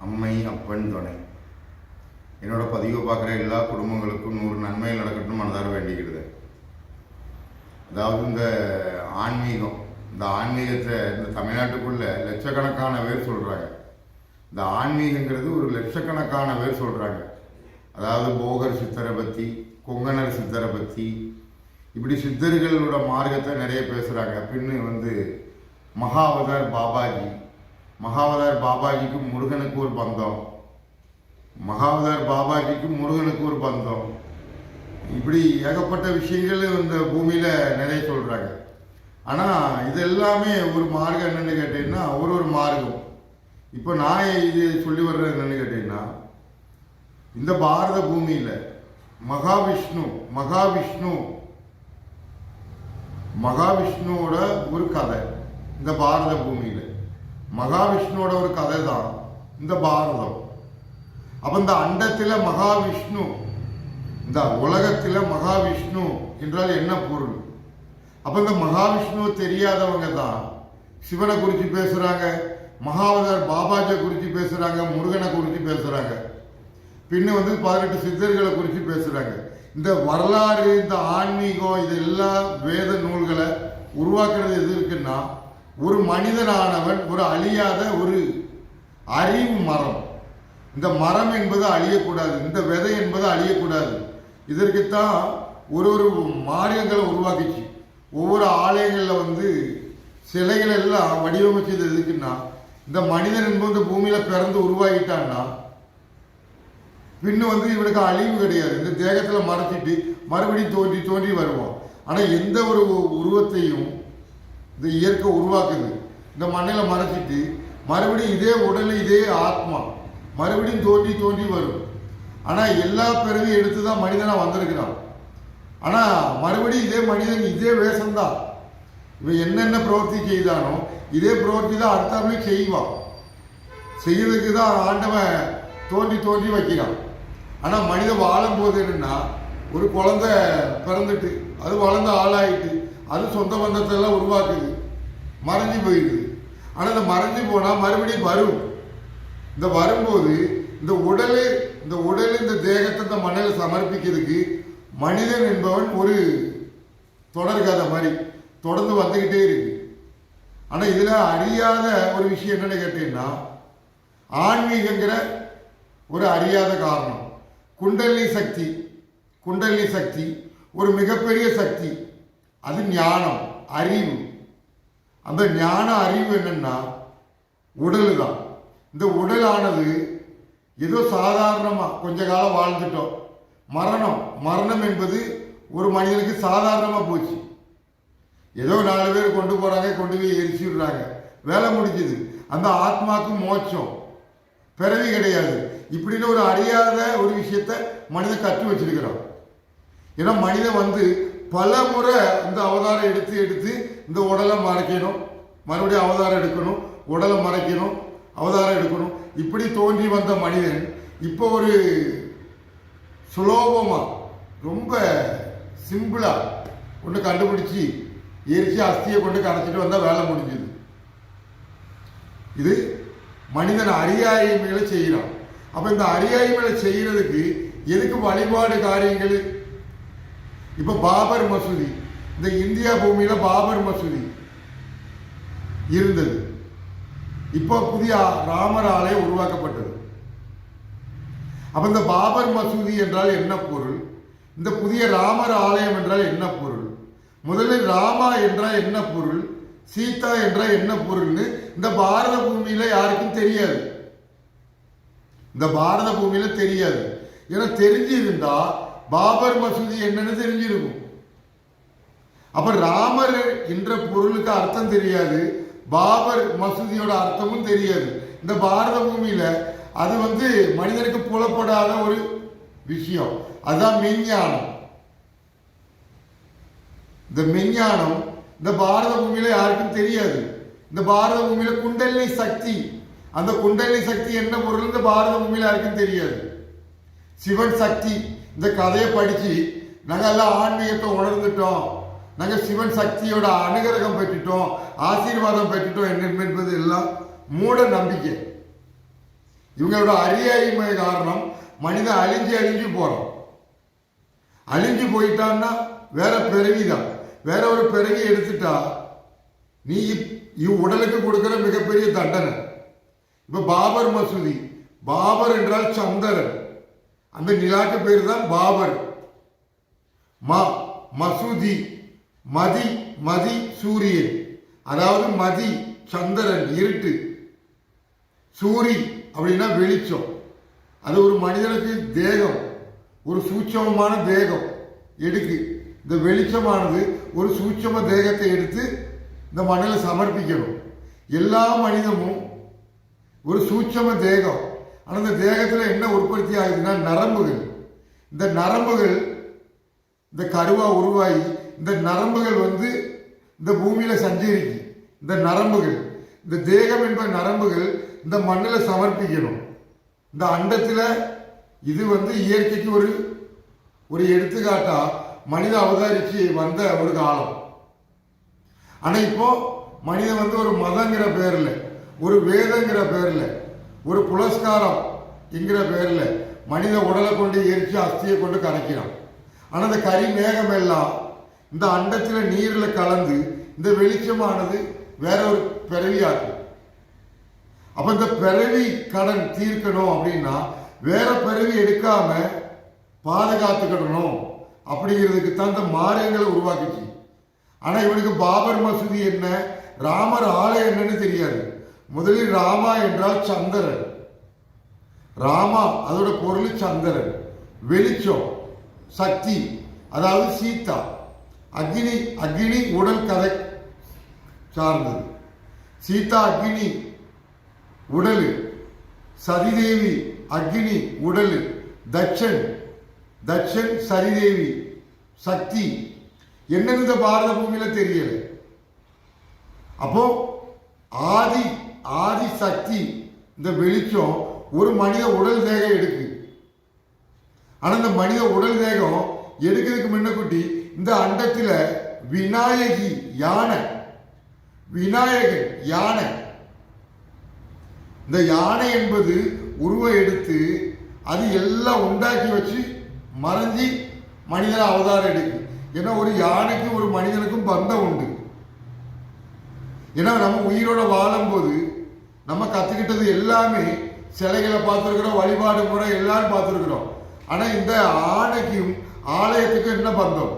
அம்மை அப்பன் துணை. என்னோட பதிவு பார்க்குற எல்லா குடும்பங்களுக்கும் 100 நன்மைகள் நடக்கட்டும் மனதார வேண்டிக்கிறது. அதாவது இந்த ஆன்மீகத்தை இந்த தமிழ்நாட்டுக்குள்ள லட்சக்கணக்கான பேர் சொல்கிறாங்க. இந்த ஆன்மீகங்கிறது ஒரு லட்சக்கணக்கான பேர் சொல்கிறாங்க. அதாவது போகர் சித்தரை பற்றி, கொங்கணர் சித்தரை பற்றி, இப்படி சித்தர்களோட மார்க்கத்தை நிறைய பேசுகிறாங்க. பின்னு மகாவதார் பாபாஜிக்கும் முருகனுக்கு ஒரு பந்தம், இப்படி ஏகப்பட்ட விஷயங்கள் இந்த பூமியில் நிறைய சொல்கிறாங்க. ஆனால் இது எல்லாமே ஒரு மார்க்கம் என்னென்னு கேட்டீங்கன்னா ஒரு மார்க்கம். இப்போ நான் இது சொல்லி வர்றது என்னென்னு கேட்டீங்கன்னா, இந்த பாரத பூமியில் மகாவிஷ்ணுவோட ஒரு கதை. இந்த பாரத பூமியில் மகாவிஷ்ணுவோட ஒரு கதை தான் இந்த பாரதம். அப்போ இந்த அண்டத்தில் மகாவிஷ்ணு, இந்த உலகத்தில் மகாவிஷ்ணு என்றால் என்ன பொருள்? அப்போ இந்த மகாவிஷ்ணுவை தெரியாதவங்க தான் சிவனை குறித்து பேசுகிறாங்க, மகாவதார் பாபாஜியை குறித்து பேசுகிறாங்க, முருகனை குறித்து பேசுகிறாங்க, பின்ன 18 சித்தர்களை குறித்து பேசுகிறாங்க. இந்த வரலாறு, இந்த ஆன்மீகம், இதெல்லாம் வேத நூல்களை உருவாக்குறது எது இருக்குன்னா, ஒரு மனிதனானவன் ஒரு அழியாத ஒரு அறிவு மரம். இந்த மரம் என்பது அழியக்கூடாது, இந்த விதை என்பது அழியக்கூடாது. இதற்குத்தான் ஒரு மார்க்கங்களை உருவாக்கிச்சு. ஒவ்வொரு ஆலயங்களில் சிலைகள் எல்லாம் வடிவமைச்சது எதுக்குன்னா, இந்த மனிதன் என்பது பூமியில பிறந்து உருவாகிட்டான்னா பின்னு இவனுக்கு அழிவு கிடையாது. இந்த தேகத்தில் மறைச்சிட்டு மறுபடியும் தோன்றி வருவான். ஆனால் எந்த ஒரு உருவத்தையும் இந்த இயற்கை உருவாக்குது. இந்த மண்ணில் மறைச்சிட்டு மறுபடியும் இதே உடல், இதே ஆத்மா மறுபடியும் தோன்றி வரும். ஆனால் எல்லா பிறவியும் எடுத்து தான் மனிதனாக வந்திருக்கிறான். ஆனால் மறுபடியும் இதே மனிதன், இதே வேஷம்தான். இவன் என்னென்ன பிரவர்த்தி செய்தானோ இதே பிரவர்த்தி தான் அடுத்தாமே செய்வான். செய்யறதுக்கு தான் ஆண்டவன் தோன்றி வைக்கிறான். ஆனால் மனிதன் வாழும்போது என்னன்னா, ஒரு குழந்தை பிறந்துட்டு அது வளர்ந்த ஆளாயிட்டு அது சொந்த பந்தத்தெல்லாம் உருவாக்குது, மறைஞ்சு போயிடுது. ஆனால் இந்த மறைஞ்சு போனால் மறுபடியும் வரும். இந்த வரும்போது இந்த உடல் இந்த தேகத்தை இந்த மண்ணில் சமர்ப்பிக்கிறதுக்கு மனிதன் என்பவன் ஒரு தொடர்கதை மாதிரி தொடர்ந்து வந்துக்கிட்டே இருக்கு. ஆனால் இதில் அறியாத ஒரு விஷயம் என்னன்னு கேட்டீங்கன்னா, ஆன்மீகங்கிற ஒரு அறியாத காரணம். குண்டலினி சக்தி ஒரு மிகப்பெரிய சக்தி. அது ஞானம், அறிவு. அந்த ஞான அறிவு என்னன்னா உடல் தான். இந்த உடலானது ஏதோ சாதாரணமாக கொஞ்ச காலம் வாழ்ந்துட்டோம். மரணம் என்பது ஒரு மனிதனுக்கு சாதாரணமாக போச்சு. ஏதோ 4 பேர் கொண்டு போறாங்க, கொண்டு போய் எரிச்சு விடுறாங்க, வேலை முடிஞ்சது. அந்த ஆத்மாவுக்கு மோட்சம், பிறவி கிடையாது. இப்படின்னு ஒரு அறியாத ஒரு விஷயத்த மனிதன் கற்று வச்சிருக்கிறான். ஏன்னா மனிதன் பல முறை இந்த அவதாரம் எடுத்து இந்த உடலை மறைக்கணும், மறுபடியும் அவதாரம் எடுக்கணும், உடலை மறைக்கணும், அவதாரம் எடுக்கணும். இப்படி தோன்றி வந்த மனிதன் இப்போ ஒரு சுலோபமா ரொம்ப சிம்பிளா ஒன்று கண்டுபிடிச்சி எரிச்சு அஸ்தியை கொண்டு கரைச்சிட்டு வந்தால் வேலை முடிஞ்சது. இது மனிதன் அறியாய்மைகளை செய்கிறான். அப்போ இந்த அறியாய்மைகளை செய்கிறதுக்கு எதுக்கு வழிபாடு காரியங்கள்? இப்போ பாபர் மசூதி, இந்த இந்தியா பூமியில் பாபர் மசூதி இருந்தது. இப்போ புதிய ராமர் ஆலயம் உருவாக்கப்பட்டது. அப்போ இந்த பாபர் மசூதி என்றால் என்ன பொருள்? இந்த புதிய ராமர் ஆலயம் என்றால் என்ன பொருள்? முதலில் ராமா என்றால் என்ன பொருள், சீதா என்றால் என்ன பொருள்னு இந்த பாரத பூமியில யாருக்கும் தெரியாது. ஏன்னா தெரிஞ்சிருந்தா பாபர் மசூதி என்னன்னு தெரிஞ்சிருக்கும். அப்ப ராமர் என்ற பொருளுக்கு அர்த்தம் தெரியாது, பாபர் மசூதியோட அர்த்தமும் தெரியாது. இந்த பாரத பூமியில அது மனிதனுக்கு புலப்படாத ஒரு விஷயம். அதுதான் மெஞ்ஞானம். இந்த மெஞ்ஞானம் இந்த பாரத பூமியில யாருக்கும் தெரியாது. இந்த பாரத பூமியில குண்டலினி சக்தி, அந்த குண்டலினி சக்தி என்ன பொருள் இந்த பாரத பூமியில யாருக்கும் தெரியாது. சிவன் சக்தி, இந்த கதையை படிச்சு நாங்கள் எல்லாம் ஆன்மீகத்தை உணர்ந்துட்டோம், நாங்கள் சிவன் சக்தியோட அனுகிரகம் பெற்றுட்டோம், ஆசீர்வாதம் பெற்றுட்டோம் என்பது எல்லாம் மூட நம்பிக்கை. இவங்களோட அறியாமை காரணம் மனிதன் அழிஞ்சு போறான். அழிஞ்சு போயிட்டான்னா வேற பிறவிதான். வேற ஒரு பிறவி எடுத்துட்டா நீ உடலுக்கு கொடுக்கிற மிகப்பெரிய தண்டனை. இப்ப பாபர் மசூதி, பாபர் என்றால் சந்திரன், அந்த நிலாக்கு பேர் தான் பாபர். மசூதி, மதி, மதி சூரியன், அதாவது மதி சந்திரன் இருட்டு, சூரி அப்படின்னா வெளிச்சம். அது ஒரு மனிதனுக்கு தேகம், ஒரு சூட்சமமான தேகம் எடுக்கு. இந்த வெளிச்சமானது ஒரு சூட்சம தேகத்தை எடுத்து இந்த மண்ணில் சமர்ப்பிக்கணும். எல்லா மனிதமும் ஒரு சூட்சம தேகம். ஆனால் இந்த தேகத்தில் என்ன உற்பத்தி ஆகுதுன்னா நரம்புகள். இந்த நரம்புகள் இந்த கருவா உருவாகி இந்த நரம்புகள் இந்த பூமியில சஞ்சரிக்கு. இந்த நரம்புகள், இந்த தேகம் என்ப நரம்புகள் இந்த மண்ணில் சமர்ப்பிக்கணும். இந்த அண்டத்தில் இது இயற்கைக்கு ஒரு எடுத்துக்காட்டா மனித அவதாரிச்சு வந்த ஒரு காலம். ஆனா இப்போ மனிதன் ஒரு மதங்கிற பேர்ல, ஒரு வேதங்கிற பேர்ல, ஒரு புலஸ்காரம் என்கிற பேர்ல மனித உடலை கொண்டு எரிச்சு அஸ்தியை கொண்டு கரைக்கிறான். ஆனா இந்த கரி மேகம் எல்லாம் இந்த அண்டத்துல நீர்ல கலந்து இந்த வெளிச்சமானது வேற ஒரு பிறவியாக்கும். அப்ப இந்த பிறவி கடன் தீர்க்கணும் அப்படின்னா வேற பிறவி எடுக்காம பாதுகாத்துக்கிடணும் அப்படிங்கிறதுக்கு தான் இந்த மாரியங்களை உருவாக்குச்சு. ஆனா இவனுக்கு பாபர் மசூதி என்ன, ராமர் ஆலயம் என்னன்னு தெரியாது. முதலில் ராமா என்றால் சந்திரன். ராமா அதோட பொருள் சந்திரன், வெளிச்சம், சக்தி, அதாவது சீதா. அக்னி, அக்னி உடல் கதை சார்ந்தது. சீதா அக்னி உடல், சதிதேவி அக்னி உடல், தட்சன், தட்சன் சரிதேவி சக்தி. என்னன்னு இந்த பாரத பூமியில தெரியல. அப்போ ஆதி ஆதி சக்தி இந்த வெளிச்சம் ஒரு மனித உடல் தேகம் எடுக்கு. ஆனா இந்த மனித உடல் தேகம் எடுக்கிறதுக்கு முன்னக்குட்டி இந்த அண்டத்துல விநாயகி யானை, விநாயகன் யானை. இந்த யானை என்பது உருவம் எடுத்து அது எல்லாம் உண்டாக்கி வச்சு மறைஞ்சி மனிதன அவதாரம் எடுக்கு. ஏன்னா ஒரு யானைக்கும் ஒரு மனிதனுக்கும் பந்தம் உண்டு. ஏன்னா நம்ம உயிரோட வாழும் போது நம்ம கத்துக்கிட்டது எல்லாமே சிலைகளை பார்த்துருக்கிறோம், வழிபாடு முறை எல்லாரும் பார்த்துருக்கிறோம். ஆனா இந்த ஆணைக்கும் ஆலயத்துக்கும் என்ன பந்தம்,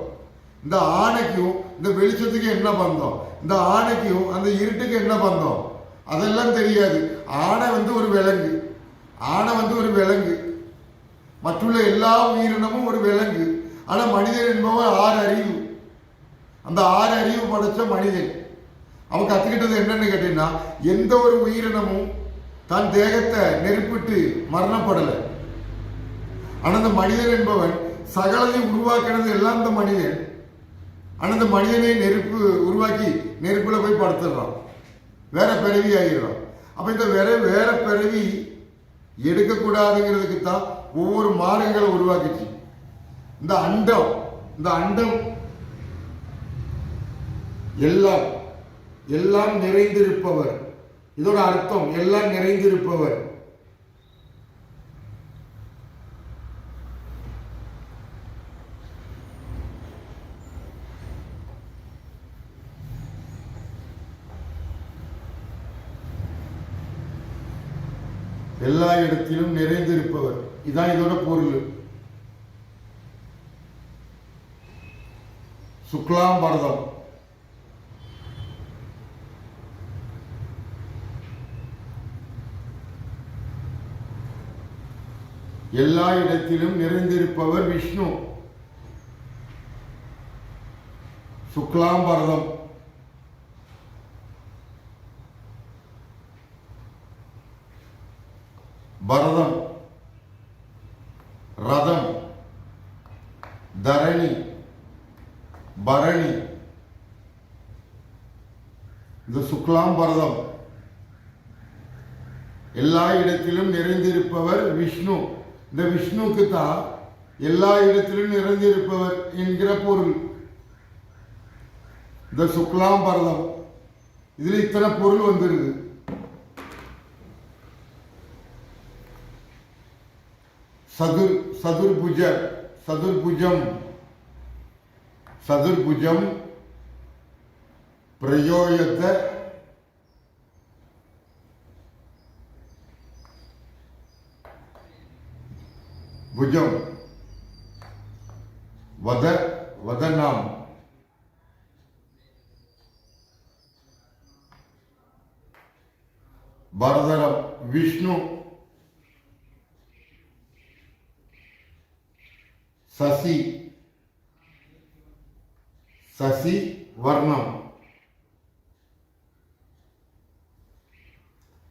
இந்த ஆணைக்கும் இந்த வெளிச்சத்துக்கு என்ன பந்தம், இந்த ஆணைக்கும் அந்த இருட்டுக்கு என்ன பந்தம், அதெல்லாம் தெரியாது. ஆணை ஒரு விலங்கு, ஆணை ஒரு விலங்கு, மற்றுள்ள எல்லா உயிரினமும் ஒரு விலங்கு. ஆனா மனிதன் என்பவன் 6 அறிவு. அந்த 6 அறிவு படைச்ச மனிதன் அவன் கத்துக்கிட்டது என்னன்னு கேட்டீங்கன்னா, எந்த ஒரு உயிரினமும் தன் தேகத்தை நெருப்பிட்டு மரணப்படலை. ஆனா அந்த மனிதன் என்பவன் சகலதை உருவாக்கினது எல்லாம் இந்த மனிதன். ஆனா இந்த மனிதனை நெருப்பு உருவாக்கி நெருப்புல போய் படுத்துடுறான், வேற பிறவி ஆகிடுறான். அப்ப இந்த வேற பிறவி எடுக்கக்கூடாதுங்கிறதுக்கு தான் ஒவ்வொரு மார்க்கங்களை உருவாக்கிச்சு. இந்த அண்டம் எல்லாம் எல்லாம் நிறைந்திருப்பவர். இதோட அர்த்தம் எல்லாம் நிறைந்திருப்பவர். எல்லா இடத்திலும் நிறைந்திருப்பவர், இதான் இதோட பொருள். சுக்லாம் பரதம், எல்லா இடத்திலும் நிறைந்திருப்பவர் விஷ்ணு. சுக்லாம் பரதம், பரதம், ரதம், தரணி, பரணி. இந்த சுக்லாம் பரதம் எல்லா இடத்திலும் நிறைந்திருப்பவர் விஷ்ணு. இந்த விஷ்ணுக்கு தான் எல்லா இடத்திலும் நிறைந்திருப்பவர் என்கிற பொருள். இந்த சுக்லாம் பரதம் இதுல இத்தனை பொருள் வந்துருது. சதுர்புஜம் பிரயோயத்த புஜம் வதனம் பரதரம் விஷ்ணு சசி வர்ணம்.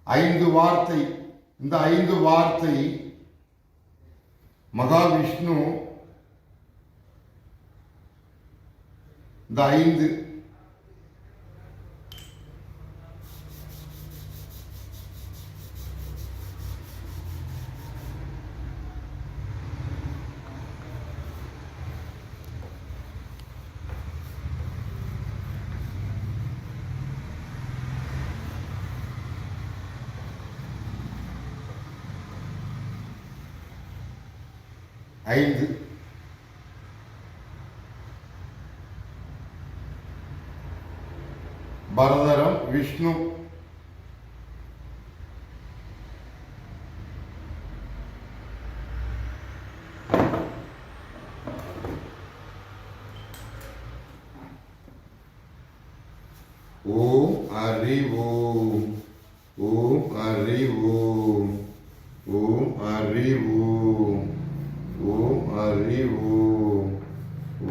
5 வார்த்தை. இந்த 5 வார்த்தை மகாவிஷ்ணு இந்த 5 5 பரதரம் விஷ்ணு ஓம் ஹரி ஓம் ஓம் ஹரி ஓம் ஓம் ஹரி ஓம் ஓம் ஹரி ஓம்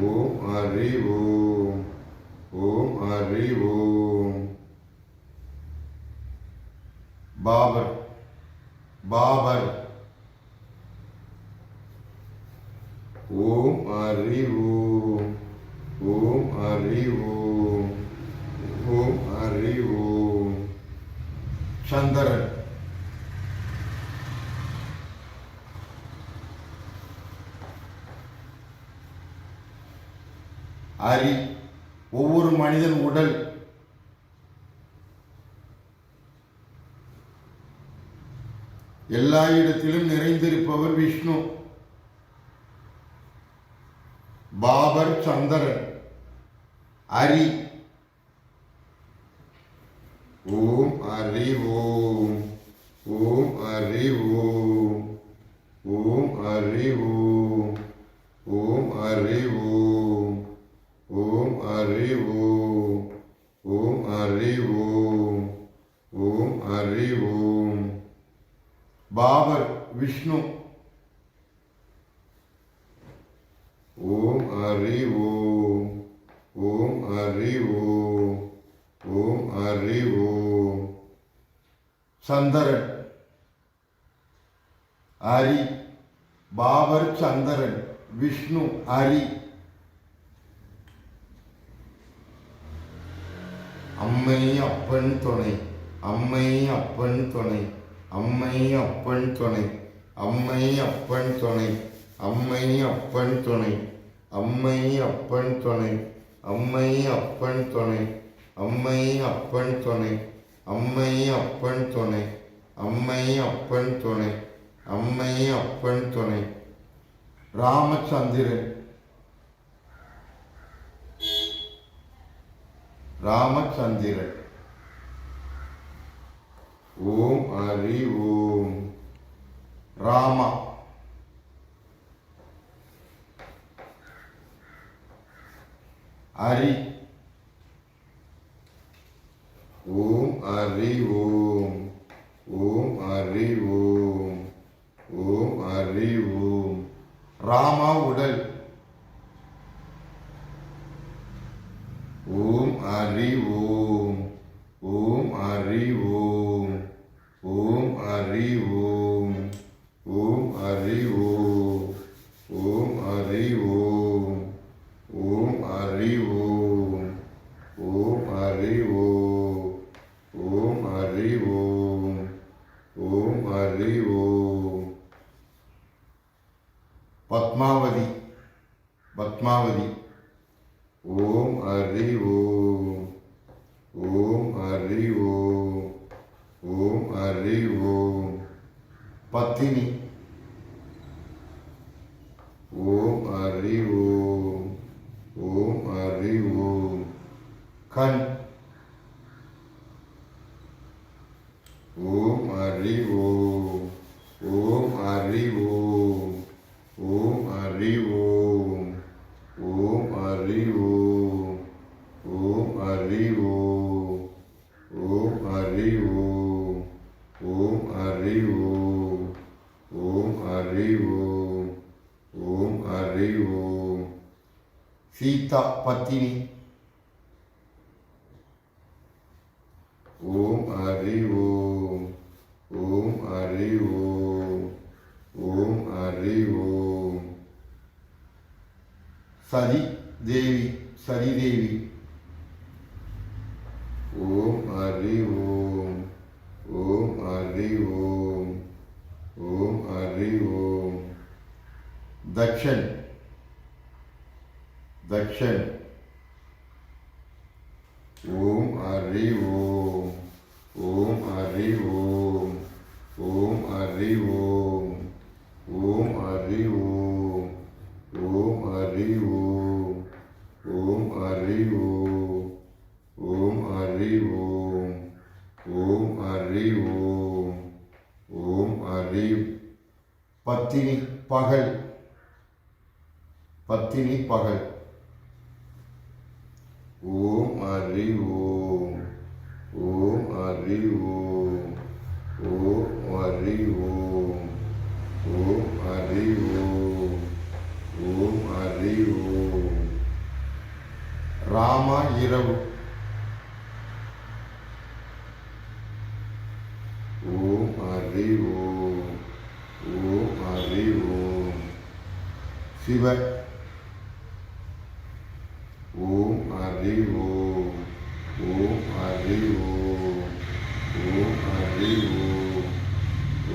ஓம் ஹரி ஓம் ஓம் ஹரி ஓம். பாபர் ஓம் ஹரி ஓம் ஓம் ஹரி ஓம் ஓம் ஹரி ஓம். சந்திரன் ஹரி ஒவ்வொரு மனிதன் உடல் எல்லா இடத்திலும் நிறைந்திருப்பவர் விஷ்ணு. பாபர் சந்திரன் ஹரி ஓம் ஹரி ஓம் ஓம் ஹரி ஓம் ஓம் ஹரி ஓம் ஓம் ஹரி ஓம் ஓம் ஹரி ஓம் ஓம் ஹரி ஓம் ஓம் ஹரி ஓம். பாபர் விஷ்ணு ஓம் ஹரி ஓம் ஓம் ஹரி ஓம் ஓம் ஹரி ஓம். சந்திரன் ஹரி பாபர் சந்திரன் விஷ்ணு ஹரி. அம்மை அப்பன் துணை அம்மை அப்பன் துணை அம்மை அப்பன் துணை அம்மை அப்பன் துணை அம்மை அப்பன் துணை அம்மை அப்பன் துணை அம்மை அப்பன் துணை அம்மை அப்பன் துணை அம்மை அப்பன் துணை அம்மை அப்பன் துணை அம்மை அப்பன் துணை. ராமச்சந்திரன் ராமச்சந்திரன் ஓம் ஹரி ஓம். ராமா ஹரி ஓம் ஹரி ஓம் ஓம் ஹரி ஓம் ஓம் ஹரி ஓம். ராமா உடல் ஓம் ஹரி ஓம் ஓம் ஹரி ஓம் ஓம் ஹரி ஓம் ஓம் ஹரி ஓம் ஓம் ஹரி ஓம் ஓம் ஹரி ஓம் ஓம் ஹரி ஓம் ஓம் ஹரி ஓம் ஓம் ஹரி ஓம். பத்மாவதி ஓம் ஹரி ஓம் ஓம் ஹரி ஓம் ஓம் ஹரி ஓம். பத்தினி ஹரி ஓம். ஓம் ஹரி ஓம். கண். ஓம் ஹரி ஓம். ஓம் ஹரி ஓம். ஓம் ஹரி ஓம். ஓம் ஹரி ஓம். ஓம் ஹரி ஓம். ஓம் ஹரி ஓம். ஓம் ஹரி ஓம். ஓம் ஹரி ஓம். ஓம் ஹரி ஓம். சீதா பத்தினி. ஓம் ஹரி ஓம். ஓம் ஹரி ஓம். ஓம் ஹரி ஓம். சதி தேவி. சதி தேவி. ஓம் ஹரி ஓம். ஓம் ஹரி ஓம். ஓம் ஹரி ஓம். தக்ஷன். தக்ஷன். ஓம் ஹரி ஓம். ஓம் ஹரி ஓம். ஓம் ஹரி ஓம். ஓம் ஹரி ஓம். ஓம் ஹரி ஓம். ஓம் ஹரி ஓம். ஓம் ஹரி ஓம். ஓம் ஹரி ஓம். ஓம் ஹரி. பத்தினி பகல். பத்தினி பகல். ஓம் ஹரி ஓம். ஓம் ஹரி ஓம். ஓம் ஹரி ஓம். ஓம் ஹரி ஓம். ஓம் ஹரி ஓம். ராமா இரவு. ஓம் ஹரி ஓம். ஓம் ஹரி ஓம். சிவ. ஓம் ஹரி ஓம். ஓம் ஹரி ஓம். ஓம் ஹரி ஓம்.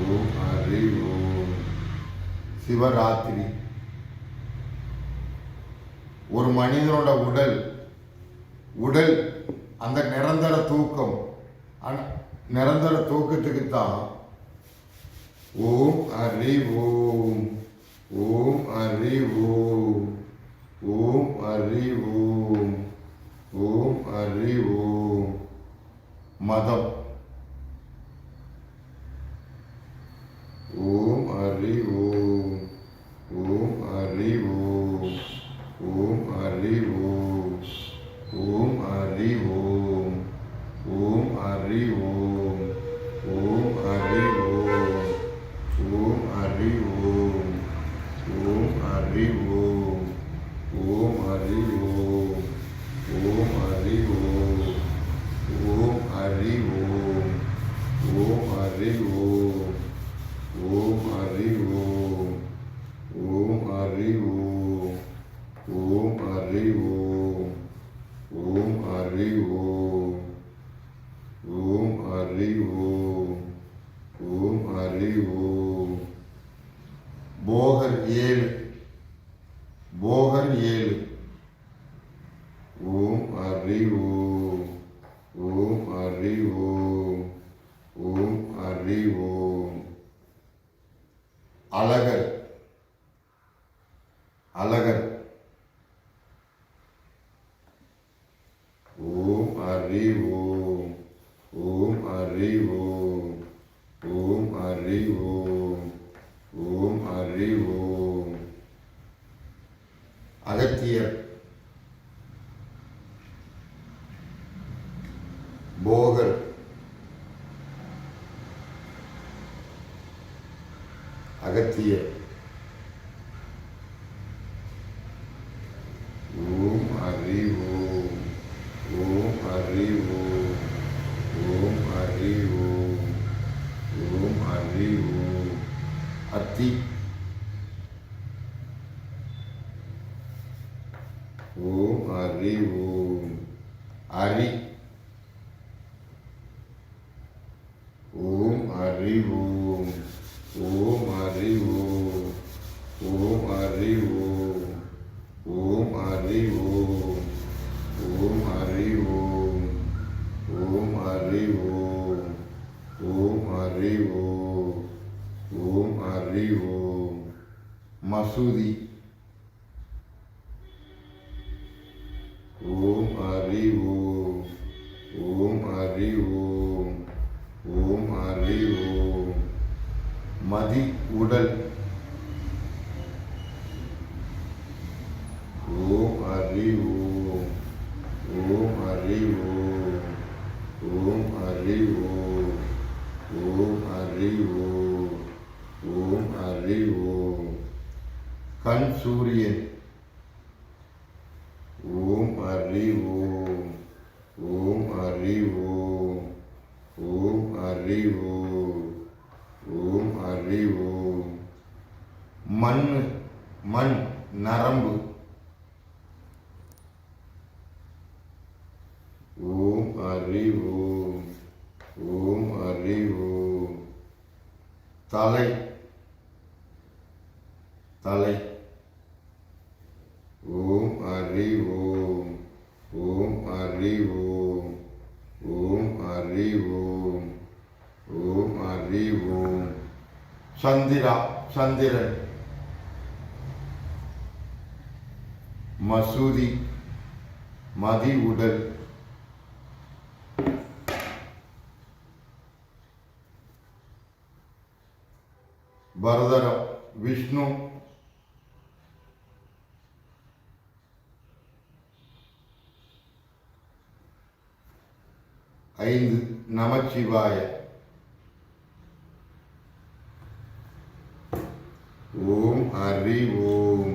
ஓம் ஹரி ஓம். சிவராத்திரி. ஒரு மனிதனோட உடல் அந்த நிரந்தர தூக்கம், நிரந்தர தூக்கத்துக்கு தான் ஓம் ஹரி ஓம். ஓம் ஹரி ஓம். ஓம் ஹரி ஓம். ஓம் ஹரி ஓம். மதம். ஓம் ஹரி ஓம். ஓம் ஹரி ஓம். ஓம் ஹரி ஓம். ஓம் ஹரி ஓம். ஓம் ஹரி ஓம். ஓம் ஹரி ஓம். ஓம் ஹரி ஓம். ஓம் ஹரி ஓம். ஓம் ஹரி ஓம். ஓம் ஹரி ஓம். ஓம் ஹரி ஓம். ஓம் ஹரி ஓம். ஓம் ஹரி ஓம். ஓம் ஹரி ஓம். ஓம் ஹரி ஓம். ஓம் ஹரி ஓம். ஓம் ஹரி ஓம். ஓம் ஹரி ஓம். போகர் 7. போகர் 7. ஓம் ஹரி ஓம். ஓம் ஹரி ஓம். ஓம் ஹரி ஓம். அழகர். அழகர். ஓம் ஹரி ஓம். ஓம் ஹரி ஓம். ஓம் ஹரி ஓம். ஓம் ஹரி ஓம். அகத்தியர். போகர். அகத்தியர். ஓம் ஹரி ஓம். ஓம் ஹரி ஓம். ஓம் ஹரி ஓம். ஓம் ஹரி ஓம். அத்தி. ஓம் ஹரி ஓம். ஹரி. ஓம் ஹரி ஓம். ஓம் ஹரி ஓம். ஓம் ஹரி ஓம். ஓம் ஹரி ஓம். ஓம் ஹரி ஓம். ஓம் ஹரி ஓம். ஓம் ஹரி ஓம். ஓம் ஹரி ஓம். மசூதி. மதி உடல். ஓம் ஹரி ஓம். ஓம் ஹரி ஓம். ஓம் ஹரி ஓம். ஓம் ஹரி ஓம். ஓம் ஹரி ஓம். கண் சூரியன். ஓம் ஹரி ஓம். ஓம் ஹரி ஓம். ஓம் ஹரி ஓம். ஓம் ஹரி ஓம். மண் மண் நரம்பு. ஓம் ஹரி ஓம். ஓம் ஹரி ஓம். தலை தலை. ஓம் ஹரி ஓம். ஓம் ஹரி ஓம். ஓம் ஹரி ஓம். ஓம் ஹரி ஓம். சந்திரா சந்திரன். மசூதி மதி உடல். பரதரம் விஷ்ணு. ஐந்து நமச்சிவாய. ஓம் ஹரி ஓம்.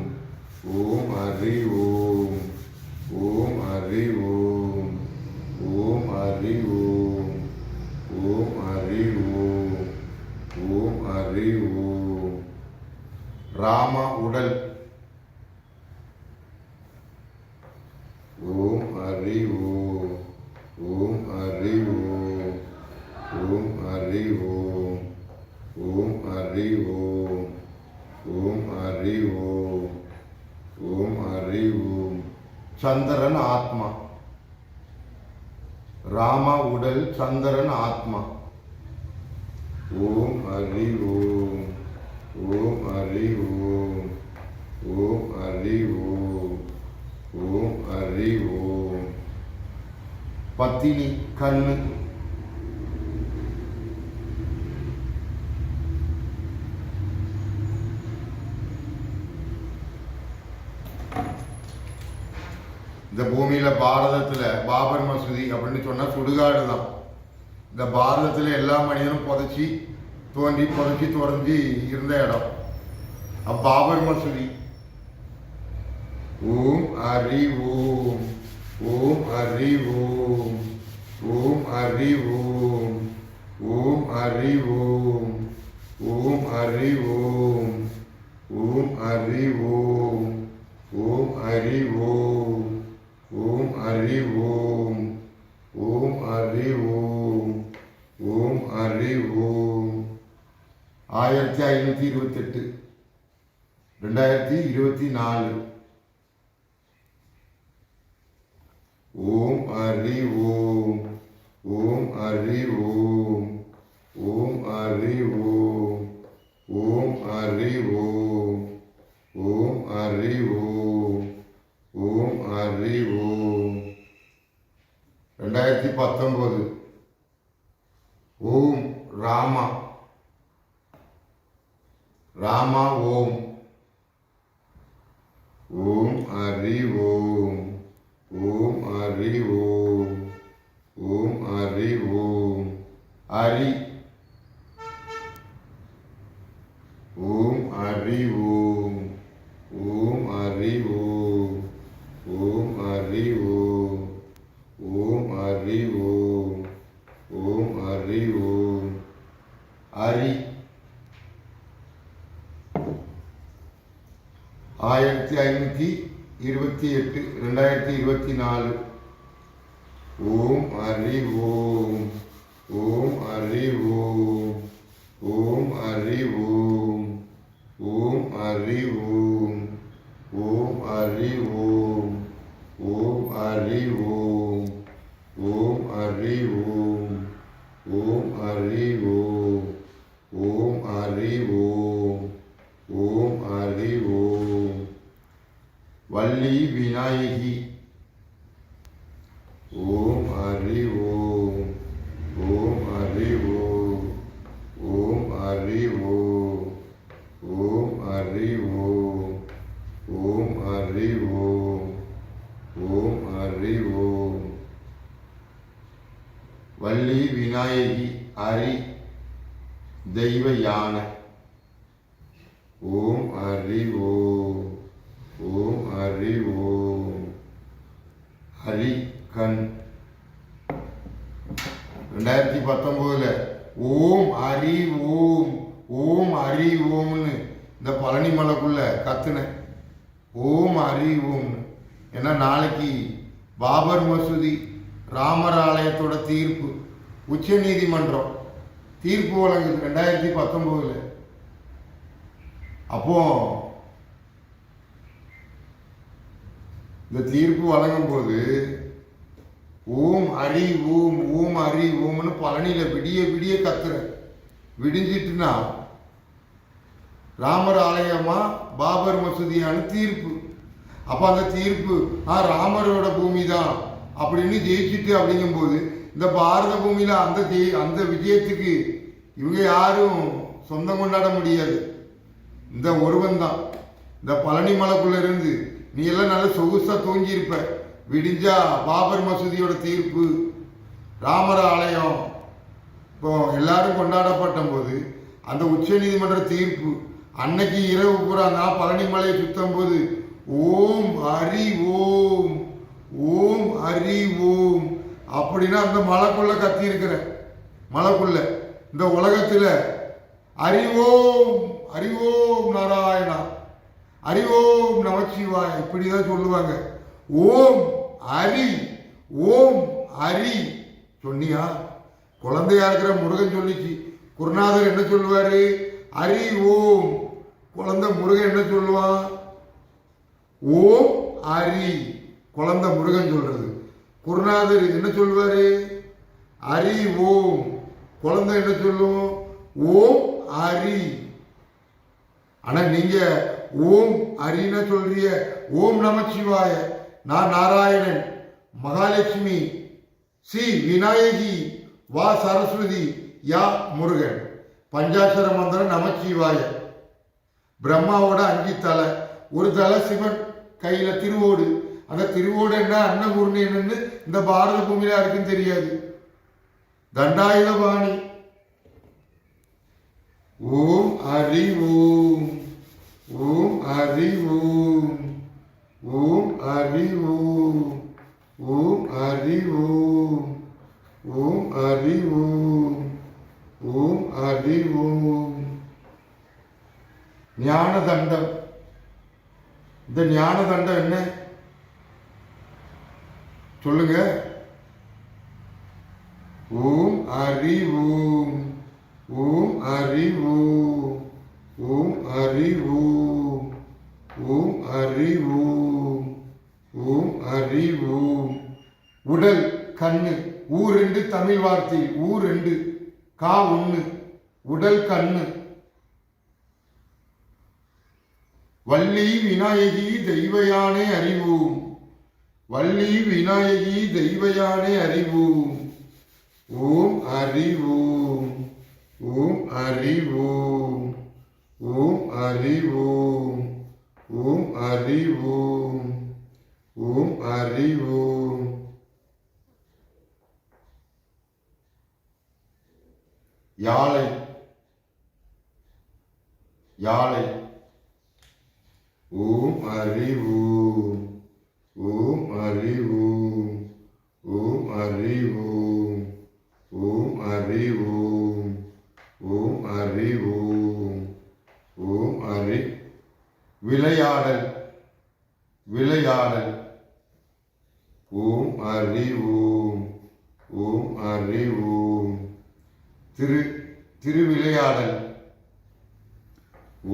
ஓம் ஹரி ஓம். ஓம் ஹரி ஓம். ஓம் ஹரி ஓம். ஓம் ஹரி ஓம். ஓம் ஹரி ஓம். ராம உடல். ஓம் ஹரி ஓம். ஓம் ஹரி ஓம். ஓம் ஹரி ஓம். ஓம் ஹரி ஓம். ஓம் ஹரி ஓம். ஓம் ஹரி ஓம். சந்திரன் ஆத்மா. ராம உடல் சந்திரன் ஆத்மா. ஓம் ஹரி ஓம். ஓம் ஹரி ஓம். ஓம் ஹரி ஓம். ஓம் ஹரி ஓம். பத்தினி கண்ணு. இந்த பூமியில பாரதத்துல பாபர் மசூதி அப்படின்னு சொன்னா சுடுகாடு தான். இந்த பாரதத்துல எல்லா மனிதனும் புதைச்சி தொடர்ந்து இருந்த இடம் பாபர் மசூதி. ஓம் ஹரி ஓம். ஓம் ஹரி ஓம். ஓம் ஹரி ஓம். ஓம் ஹரி ஓம். ஓம் ஹரி ஓம். ஓம் ஹரி ஓம். ஓம் ஹரி ஓம். ஓம் ஹரி ஓம். ஓம் ஹரி ஓம். ஓம் ஹரி ஓம். 1528 2024. ஓம் ஹரி ஓம். ஓம் ஹரி ஓம். ஓம் ஹரி ஓம். ஓம் ஹரி ஓம். ஓம் ஹரி ஓம். ஓம் ஹரி ஓம். 2019. ஓம் ராமா. ராமா ஓம். ஓம் ஹரி ஓம். ஓம் ஹரி ஓம். ஓம் ஹரி ஓம். ஹரி. ஓம் ஹரி ஓம். ஓம் ஹரி ஓம். ஓம் ஹரி ஓம். ஓம் ஹரி ஓம். ஓம் ஹரி ஓம். ஹரி. 1528 2024. ஓம் ஹரி ஓம். ஓம் ஹரி ஓம். ஓம் ஹரி ஓம். ஓம் ஹரி ஓம். ஓம் ஹரி ஓம். ஓம் ஹரி ஓம். ஓம் ஹரி ஓம். ஓம் ஹரி ஓம். ஓம் ஹரி ஓம். ஓம் ஹரி ஓம். வள்ளி விநாயகி. ஓம் ஹரி ஓம். ஓம் ஹரி ஓம். ஓம் ஹரி ஓம். ஹரி தெய்வ யானை. ஓம் ஹரி ஓம். ஓம் ஹரி ஓம். ஹரி கண். 2019 ஓம் ஹரி ஓம். ஓம் ஹரி ஓம்னு இந்த பழனி மலைக்குள்ள கத்துனேன். ஓம் ஹரி ஓம்னு. ஏன்னா நாளைக்கு பாபர் மசூதி ராமர் ஆலயத்தோட தீர்ப்பு உச்ச நீதிமன்றம் தீர்ப்பு வழங்குது 2019. அப்போ இந்த தீர்ப்பு வழங்கும் போது ஓம் ஹரி ஓம். ஓம் ஹரி ஓம்னு பழனியில விடிய விடிய கத்துறேன். விடிஞ்சிட்டுனா ராமர் ஆலயமா பாபர் மசூதியான தீர்ப்பு. அப்ப அந்த தீர்ப்பு ராமரோட பூமி தான் அப்படின்னு ஜெயிச்சுட்டு அப்படிங்கும்போது இந்த பாரத பூமியில அந்த விஜயத்துக்கு இவங்க யாரும் சொந்தம் கொண்டாட முடியாது. இந்த ஒருவன் தான். இந்த பழனி மலைக்குள்ள இருந்து நீ எல்லாம் நல்ல சொகுசா தூங்கியிருப்ப. விடிஞ்சா பாபர் மசூதியோட தீர்ப்பு, ராமர் ஆலயம் இப்போ எல்லாரும் கொண்டாடப்பட்ட போது அந்த உச்ச நீதிமன்ற தீர்ப்பு அன்னைக்கு இரவு பூரா நான் பழனி மலையை சுத்தும் போது ஓம் ஹரி ஓம். ஓம் ஹரி ஓம் அப்படின்னா அந்த மலைக்குள்ள கத்தி இருக்கிற மலைக்குள்ள இந்த உலகத்துல அறிவோம் அறிவோம் நாராயணா, அறிவோம் நமச்சிவாய இப்படிதான் சொல்லுவாங்க. ஓம் ஹரி ஓம் ஹரி சொன்னியா? குழந்தையா இருக்கிற முருகன் சொல்லிச்சு. குருநாதர் என்ன சொல்லுவாரு? ஹரி ஓம். குழந்தை முருகன் என்ன சொல்லுவான்? ஓம் ஹரி. குழந்தை முருகன் சொல்றது. குருநாதர் என்ன சொல்வாரு? ஹரி ஓம். குழந்தை என்ன சொல்லும்? ஓம் ஹரி. ஆனா நீங்க ஓம் ஹரின்னு சொல்றிய. ஓம் நமச்சிவாய, நான் நாராயணன், மகாலட்சுமி, சி விநாயகி, வா சரஸ்வதி, யா முருகன். பஞ்சாட்சர மந்திரம் நமச்சிவாய. பிரம்மாவோட 5 தலை. ஒரு தலை சிவன் கையில திருவோடு. அந்த திருவோடு என்ன அன்னபூர்ணி என்னன்னு இந்த பாரத பூமியில யாருக்கும் தெரியாது. தண்டாயுத பாணி. ஓம் ஹரி ஓம். ஓம் ஹரி ஓம். ஓம் ஹரி ஓம். ஓம் ஹரி ஓம். ஓம் ஹரி ஓம். ஓம் ஹரி ஓம். ஞான தண்டம். இந்த ஞான தண்டம் என்ன சொல்லுங்க? ஓம் ஹரி ஓம். ஓம் ஹரி ஓம். ஓம் ஹரி ஓம். ஓம் ஹரி ஓம். ஓம் ஹரி ஓம். உடல் கண்ணு. ஊரெண்டு தமிழ் வார்த்தை. ஊரெண்டு கா 1. உடல் கண்ணு. வள்ளி விநாயகி தெய்வயானே அறிவோம். வள்ளி விநாயகி தெய்வயானே அறிவோம். ஓம் ஹரி ஓம். ஓம் ஹரி ஓம். ஓம் ஹரி ஓம். ஓம் ஹரி ஓம். ஓம் ஹரி ஓம். யாழை. யாழை. ஓம் ஹரி ஓம். ஓம் ஹரி ஓம். ஓம் ஹரி ஓம். ஓம் ஹரி ஓம். ஓம் ஹரி ஓம். ஓம் ஹரி. விளையாடல். விளையாடல். ஓம் ஹரி ஓம். ஓம் ஹரி ஓம். திருவிளையாடல்.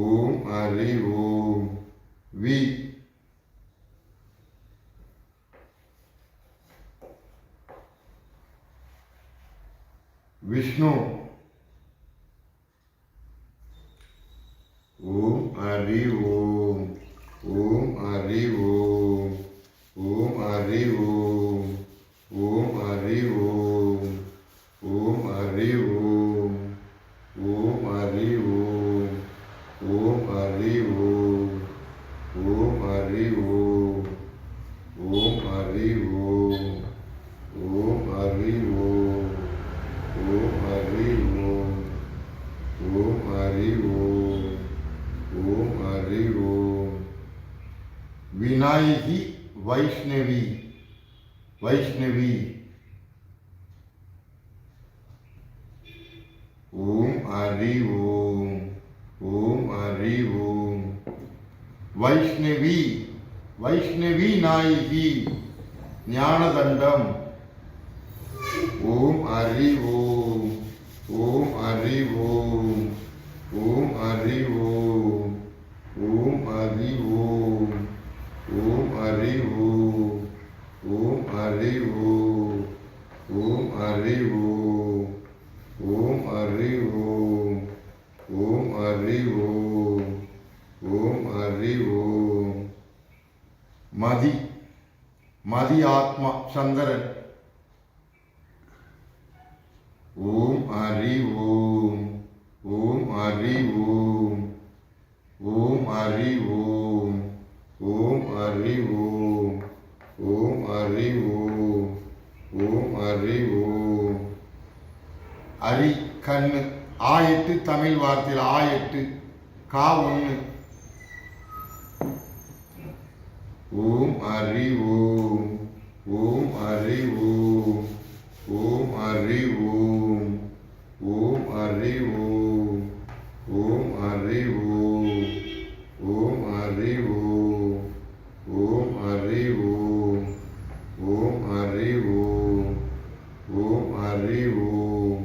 ஓம் ஹரி ஓம். வி. விஷ்ணு. ஓம் ஹரி ஓம். ஓம் ஹரி ஓம். ஓம் ஹரி ஓம். ஓம் ஹரி ஓம். ஓம் ஹரி ஓம். ஓம் ஹரி ஓம். ஓம் ஹரி ஓம். ஓம் ஹரி ஓம். ஓம் ஹரி ஓம். ஓம் ஹரி ஓம். ஓம் ஹரி விநாயகி வைஷ்ணவி வைஷ்ணவி. ஓம் ஹரி ஓம். ஓம் ஹரி ஓம். வைஷ்ணவி வைஷ்ணவி நாயகி ஞானதண்டம். ஓம் ஹரி ஓம். ஓம் ஹரி ஓம். ஓம் ஹரி ஓம். ஓம் ஹரி ஓம். ஓம் ஹரி ஓம். ஓம் ஹரி ஓம். ஓம் ஹரி ஓம். ஓம் ஹரி ஓம். ஓம் ஹரி ஓம். ஓம் ஹரி ஓம். மதி மதி ஆத்மா சந்திரன். ஓம் ஹரி ஓம். ஓம் ஹரி ஓம். ஓம் ஹரி ஓம். ஓம் ஹரி ஓம். ஓம் ஹரி ஓம். ஓம் ஹரி ஓம். ஹரி கண்ணு. ஆ8 தமிழ் வார்த்தையில் ஆ8 கா 1. ஓம் ஹரி ஓம். ஓம் ஹரி ஓம். ஓம் ஹரி ஓம். ஓம் ஹரி ஓம். ஓம் ஹரி ஓம். ஓம் ஹரி ஓம். ஓம் ஹரி ஓம். ஓம் ஹரி ஓம். ஓம் ஹரி ஓம்.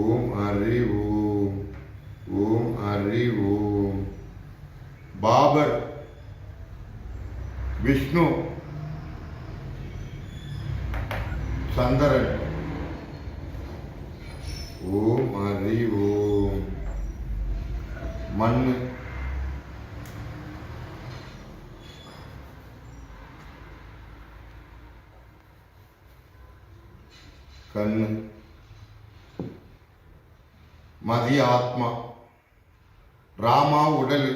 ஓம் ஹரி ஓம். ஓம் ஹரி ஓம். பாபர் விஷ்ணு சந்திரன். ஓம் ஹரி ஓம். மண்ணு. கண்ணு. மதி ஆத்மா. ராமா உடல்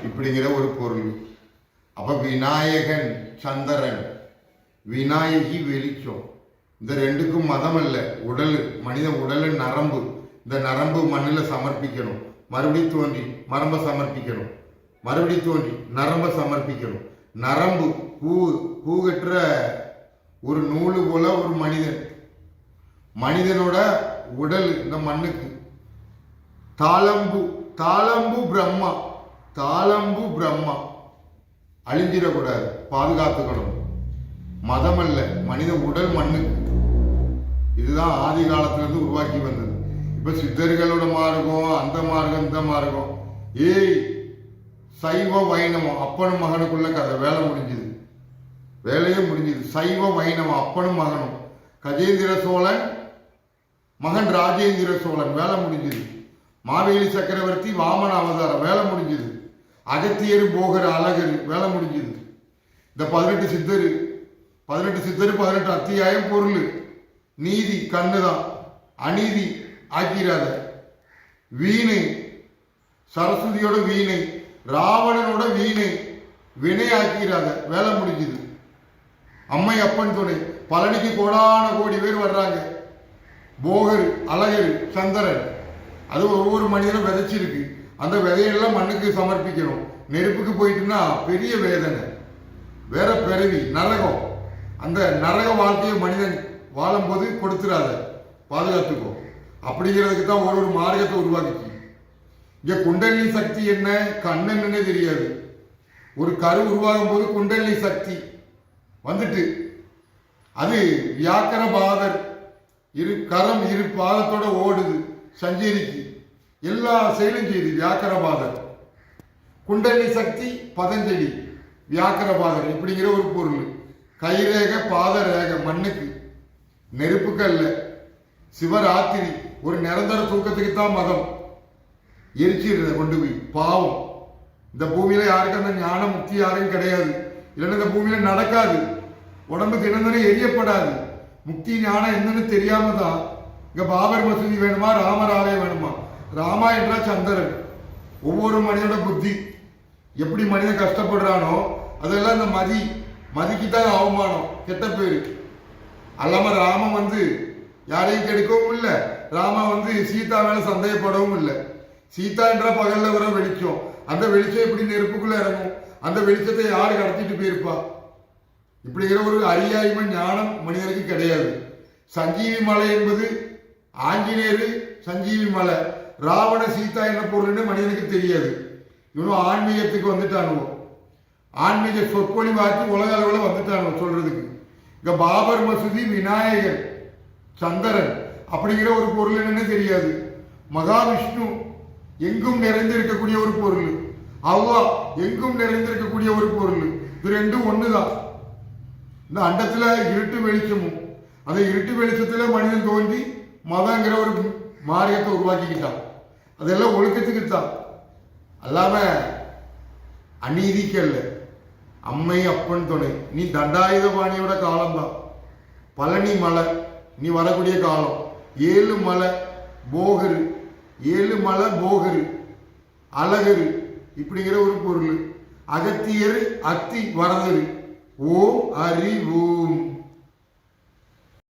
இப்படிங்கிற ஒரு பொருள். அப்ப விநாயகன் சந்திரன், விநாயகி வெளிச்சம். இந்த ரெண்டுக்கும் மதம் அல்ல. உடல், மனித உடல் நரம்பு. இந்த நரம்பு மண்ணில் சமர்ப்பிக்கணும். மறுபடி தோன்றி மரம்ப சமர்ப்பிக்கணும். மறுபடி தோன்றி நரம்ப சமர்ப்பிக்கணும். நரம்பு பூகற்ற ஒரு நூலு போல ஒரு மனிதன். மனிதனோட உடல் இந்த மண்ணுக்கு. தாளம்பு தாளம்பு பிரம்மா. தாளம்பு பிரம்மா அழிஞ்சிடக்கூடாது, பாதுகாத்துக்கணும். மதம் அல்ல, மனித உடல் மண்ணுக்கு. இதுதான் ஆதி காலத்திலிருந்து உருவாக்கி வந்தது. இப்ப சித்தர்களோட மார்க்கம், அந்த மார்க்கம், இந்த மார்க்கம். ஏய் சைவ வைணவம் அப்பனும் மகனுக்குள்ள கதை. வேலை முடிஞ்சது, வேலையே முடிஞ்சது. சைவ வைணவம் அப்பனும் மகனும். கஜேந்திர சோழன் மகன் ராஜேந்திர சோழன், வேலை முடிஞ்சது. மாவேலி சக்கரவர்த்தி வாமன அவதாரம், வேலை முடிஞ்சது. அகத்தியர் போகர் அழகர், வேலை முடிஞ்சது. இந்த 18 சித்தர் 18 அத்தியாயம் பொருள். நீதி கண்ணுதான், அநீதி ஆக்கிறாத. வீணை சரஸ்வதியோட வீணை, ராவணனோட வீணை வினை ஆக்கிறாத, வேலை முடிஞ்சது. அம்மை அப்பன் துணை. பழனிக்கு கோடான கோடி பேர் வர்றாங்க. போகர் அழகர் சந்திரன், அது ஒவ்வொரு மனிதனும் விதைச்சிருக்கு. அந்த விதையெல்லாம் மண்ணுக்கு சமர்ப்பிக்கணும். நெருப்புக்கு போயிட்டுன்னா பெரிய வேதனை, வேற பிறவி நரகம். அந்த நரக வாழ்க்கையை மனிதன் வாழும்போது கொடுத்துடாத, பாதுகாத்துக்கோ. அப்படிங்கிறதுக்கு தான் ஒரு மார்க்கத்தை உருவாக்கிச்சு. இங்க குண்டலினி சக்தி என்ன, கண்ணன்னு தெரியாது. ஒரு கரு உருவாகும் போது குண்டலினி சக்தி வந்துட்டு, அது வியாக்கர பாதர், இரு கரம் இரு பாதத்தோட ஓடுது, சஞ்சரிக்கு எல்லா செயலும் செய்யுது. வியாக்கரபாதர். குண்டலினி சக்தி பதஞ்சலி, வியாக்கரபாதர் இப்படிங்கிற ஒரு பொருள். கைரேக பாத ரேக மண்ணுக்கு, நெருப்புக்கு அல்ல. சிவராத்திரி ஒரு நிரந்தர தூக்கத்துக்கு தான் மதம். எரிச்சிடுறத கொண்டு போய் பாவம். இந்த பூமியில யாருக்கும் அந்த ஞான முக்தி யாரும் கிடையாது. இல்லைன்னா இந்த பூமியில நடக்காது. உடம்பு தினந்தனம் எரியப்படாது. முக்தி ஞானம் என்னன்னு தெரியாம தான் இங்க பாபர் மசூதி வேணுமா, ராமர் ஆலயம் வேணுமா. ராமா என்ற சந்திரன். ஒவ்வொரு மனிதனோட புத்தி எப்படி மனிதன் கஷ்டப்படுறானோ அதெல்லாம் இந்த மதிக்கு தான் அவமானம், கெட்ட பேரு. அல்லாம ராமன் யாரையும் கெடுக்கவும் இல்லை. ராமா சீதா மேல சந்தேகப்படவும் இல்லை. சீதா என்ற பகல்ல வர வெளிச்சம். அந்த வெளிச்சம் எப்படி நெருப்புக்குள்ள இறங்கும். அந்த வெளிச்சத்தை யாரு கடத்திட்டு போயிருப்பா? இப்படிங்கிற ஒரு அறியாய்மை ஞானம் மனிதனுக்கு கிடையாது. சஞ்சீவி மலை என்பது ஆஞ்சநேயர் சஞ்சீவி மலை, ராவண சீதா என்ன பொருள்னு மனிதனுக்கு தெரியாது. இவனும் ஆன்மீகத்துக்கு வந்துட்டானுவோ, ஆன்மீக சொற்பொழிவாக்கி உலக அளவில் வந்துட்டானுவோ சொல்றதுக்கு. இங்க பாபர் மசூதி, விநாயகர், சந்திரன் அப்படிங்கிற ஒரு பொருள் என்னன்னு தெரியாது. மகாவிஷ்ணு எங்கும் நிறைந்திருக்கக்கூடிய ஒரு பொருள், அல்லாஹ் எங்கும் நிறைந்திருக்கக்கூடிய ஒரு பொருள். இது ரெண்டும் ஒண்ணுதான். இந்த அண்டத்துல இருட்டு வெளிச்சமும், அந்த இருட்டு வெளிச்சத்துல மனிதன் தோன்றி மதங்கிற ஒரு மாரியத்தை உருவாக்கிக்கிட்டான். அதெல்லாம் ஒழுக்கத்துக்கு தான், அல்லாம அநீதிக்கு அல்ல. அம்மை அப்பன் துணை. நீ தண்டாயுதபாணியோட காலம்தான். பழனி மலை நீ வரக்கூடிய காலம். 7 மலை போகரு, 7 மலை போகரு, அழகரு இப்படிங்கிற ஒரு பொருள். அகத்தியர் அத்தி வரதரு. ஓம் அறிவோம்.